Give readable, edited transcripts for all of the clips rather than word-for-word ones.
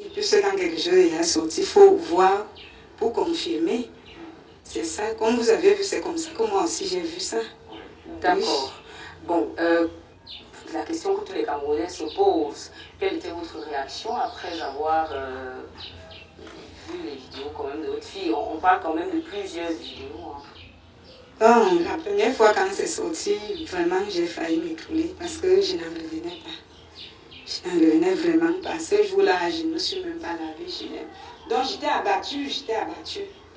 Et puis quand quelque chose est sorti, il faut voir pour confirmer. C'est ça, comme vous avez vu, c'est comme ça que moi aussi j'ai vu ça. D'accord. Oui. Bon, la question que tous les Camerounais se posent, quelle était votre réaction après avoir vu les vidéos quand même de votre fille? On parle quand même de plusieurs vidéos. Hein. Bon, la première fois quand c'est sorti, vraiment j'ai failli m'écrouler parce que je n'en revenais pas. Je n'en revenais vraiment pas. Ce jour-là, je ne me suis même pas lavée. Donc j'étais abattue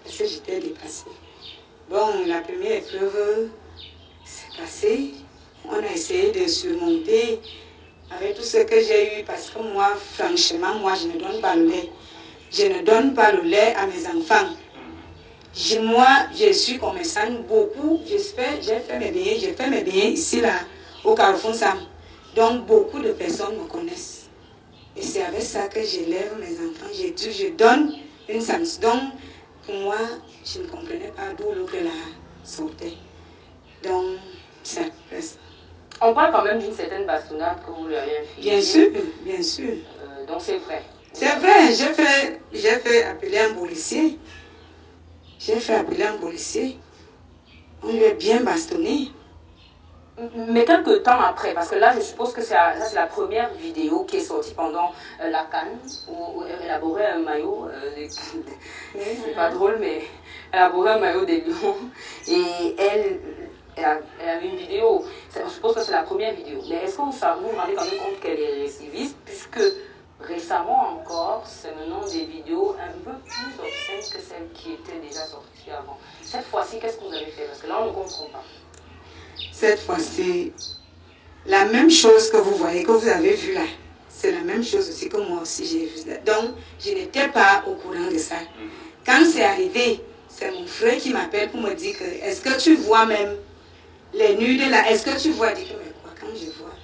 parce que j'étais dépassée. Bon, la première épreuve s'est passée. On a essayé de surmonter avec tout ce que j'ai eu parce que moi, franchement, je ne donne pas le lait. Je ne donne pas le lait à mes enfants. Moi, je suis commerçante beaucoup. J'ai fait mes billets ici, là, au Carrefour Sam. Donc, beaucoup de personnes me connaissent. Et c'est avec ça que j'élève mes enfants. Je donne une chance. Donc, pour moi, je ne comprenais pas d'où l'eau que la sortait. Donc, c'est ça. On parle quand même d'une certaine bastonnade que vous lui avez infligée. Bien sûr, bien sûr. Donc, c'est vrai. C'est vrai, j'ai fait appeler un policier. On lui a bien bastonné. Mais quelques temps après, parce que là, je suppose que c'est la première vidéo qui est sortie pendant la CAN, où elle élaborait un maillot, c'est pas drôle, mais elle élaborait un maillot des Lions, et elle avait une vidéo, je suppose que c'est la première vidéo. Mais est-ce que vous vous rendez quand même compte qu'elle est récidiviste, puisque récemment encore, c'est maintenant des vidéos un peu plus obscènes que celles qui étaient déjà sorties avant. Cette fois-ci, qu'est-ce que vous avez fait? Parce que là, on ne comprend pas. Cette fois-ci, la même chose que vous voyez, que vous avez vu là, c'est la même chose aussi que moi aussi j'ai vu. Donc, je n'étais pas au courant de ça. Quand c'est arrivé, c'est mon frère qui m'appelle pour me dire que, est-ce que tu vois même les nudes là? Est-ce que tu vois? Je dis que, mais quoi, quand je vois,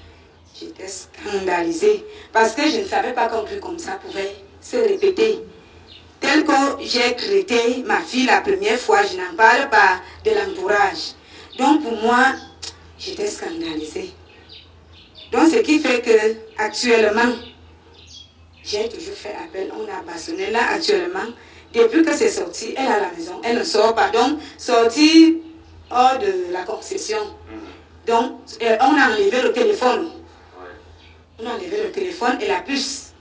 j'étais scandalisée. Parce que je ne savais pas qu'un truc comme ça pouvait se répéter. Tel que j'ai traité ma fille la première fois, je n'en parle pas de l'entourage. Donc pour moi, j'étais scandalisée. Donc ce qui fait que actuellement, j'ai toujours fait appel, on a bastonné. Là actuellement, depuis que c'est sorti, elle est à la maison, elle ne sort pas. Donc sortie hors de la concession. Donc on a enlevé le téléphone. On a enlevé le téléphone et la puce.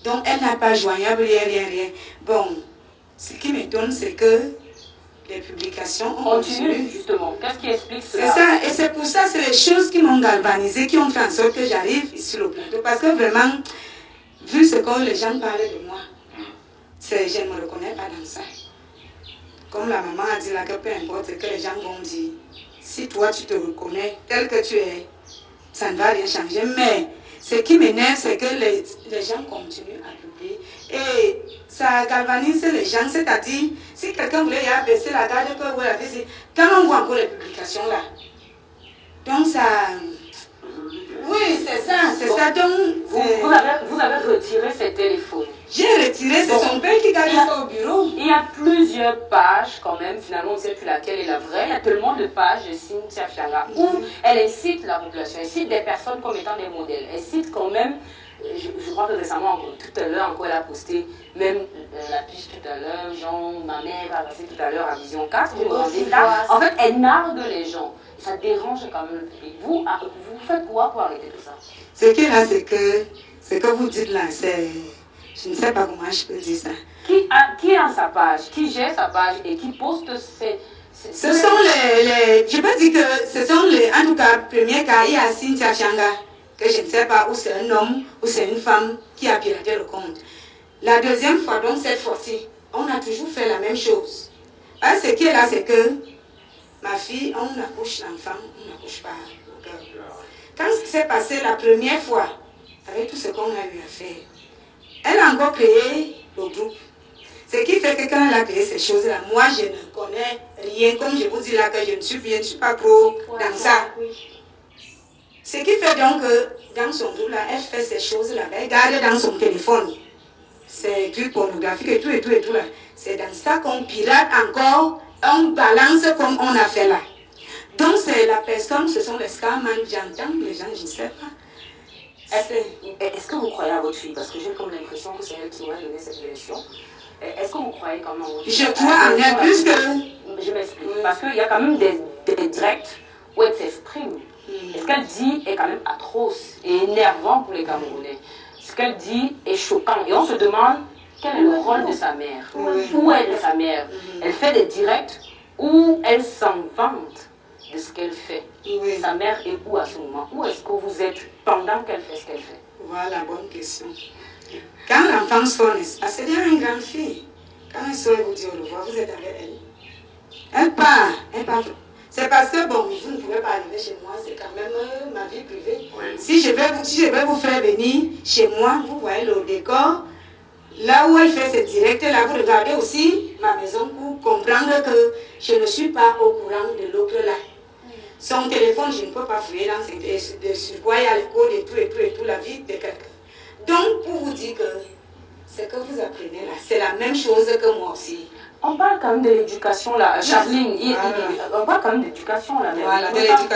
Donc elle n'a pas joignable, rien. Bon, ce qui m'étonne, c'est que les publications ont continué. Justement, qu'est-ce qui explique cela? C'est ça, et c'est pour ça, c'est les choses qui m'ont galvanisé, qui ont fait en sorte que j'arrive ici au plateau. Parce que vraiment, vu ce que les gens parlent de moi, je ne me reconnais pas dans ça. Comme la maman a dit là, que peu importe ce que les gens vont dire, si toi tu te reconnais tel que tu es, ça ne va rien changer. Mais ce qui m'énerve, c'est que les gens continuent à publier. Et ça galvanise les gens, c'est-à-dire, si quelqu'un voulait y abaisser la garde, quand on voit encore les publications là, donc ça... Oui, c'est ça. Donc, vous avez retiré ces téléphones. J'ai retiré, c'est son père qui garde ça au bureau. Il y a plusieurs pages quand même, finalement on ne sait plus laquelle est la vraie. Il y a tellement de pages de Cynthia Fianga où elle incite la population, elle cite des personnes comme étant des modèles. Elle cite quand même, je crois que récemment, tout à l'heure encore, elle a posté même la fiche tout à l'heure, genre ma mère va passer tout à l'heure à Vision 4. En fait, elle nargue les gens. Ça dérange quand même le public. Vous faites quoi pour arrêter tout ça? Ce qui est là, c'est que ce que vous dites là, c'est... Je ne sais pas comment je peux dire ça. Qui a sa page, qui gère sa page et qui poste ce sont les... Je peux dire que ce sont les... En tout cas, premier cas, il y a Cynthia Fianga, que je ne sais pas où c'est un homme ou c'est une femme qui a piraté le compte. La deuxième fois, donc cette fois-ci, on a toujours fait la même chose. Alors, ce qui est là, c'est que ma fille, on accouche l'enfant, on n'accouche pas le cœur. Quand ce qui s'est passé la première fois, avec tout ce qu'on a eu à faire, elle a encore créé le groupe. Ce qui fait que quand elle a créé ces choses-là, moi je ne connais rien. Comme je vous dis là que je ne suis pas trop dans ça. Ce qui fait donc que dans son groupe là, elle fait ces choses-là, elle garde dans son téléphone. C'est du pornographique et tout là. C'est dans ça qu'on pirate encore, on balance comme on a fait là. Donc c'est la personne, ce sont les scammers, j'entends les gens, je ne sais pas. Est-ce que vous croyez à votre fille? Parce que j'ai comme l'impression que c'est elle qui m'a donné cette version. Est-ce que vous croyez quand même à votre fille? Je crois en elle plus que... Je m'explique. Parce qu'il y a quand même des directs où elle s'exprime. Et ce qu'elle dit est quand même atroce et énervant pour les Camerounais. Ce qu'elle dit est choquant. Et on se demande quel est le rôle de sa mère. Où est sa mère? Elle fait des directs où elle s'en vante de ce qu'elle fait. Sa mère est où à ce moment? Où est-ce que vous êtes pendant qu'elle fait ce qu'elle fait? Voilà, bonne question. Quand l'enfant sort, c'est bien une grande fille. Quand elle sort et vous dit au revoir, vous êtes avec elle. Elle part. C'est parce que, bon, vous ne pouvez pas arriver chez moi, c'est quand même ma vie privée. Oui. Si je vais vous faire venir chez moi, vous voyez le décor, là où elle fait ses directs, là, vous regardez aussi ma maison pour comprendre que je ne suis pas au courant de l'autre là. Son téléphone, je ne peux pas fouiller dans ses sur quoi il y a le code et tout, la vie de quelqu'un. Donc, pour vous dire que ce que vous apprenez là, c'est la même chose que moi aussi. On parle quand même de l'éducation là, Charline, on parle quand même d'éducation là. Voilà, de l'éducation.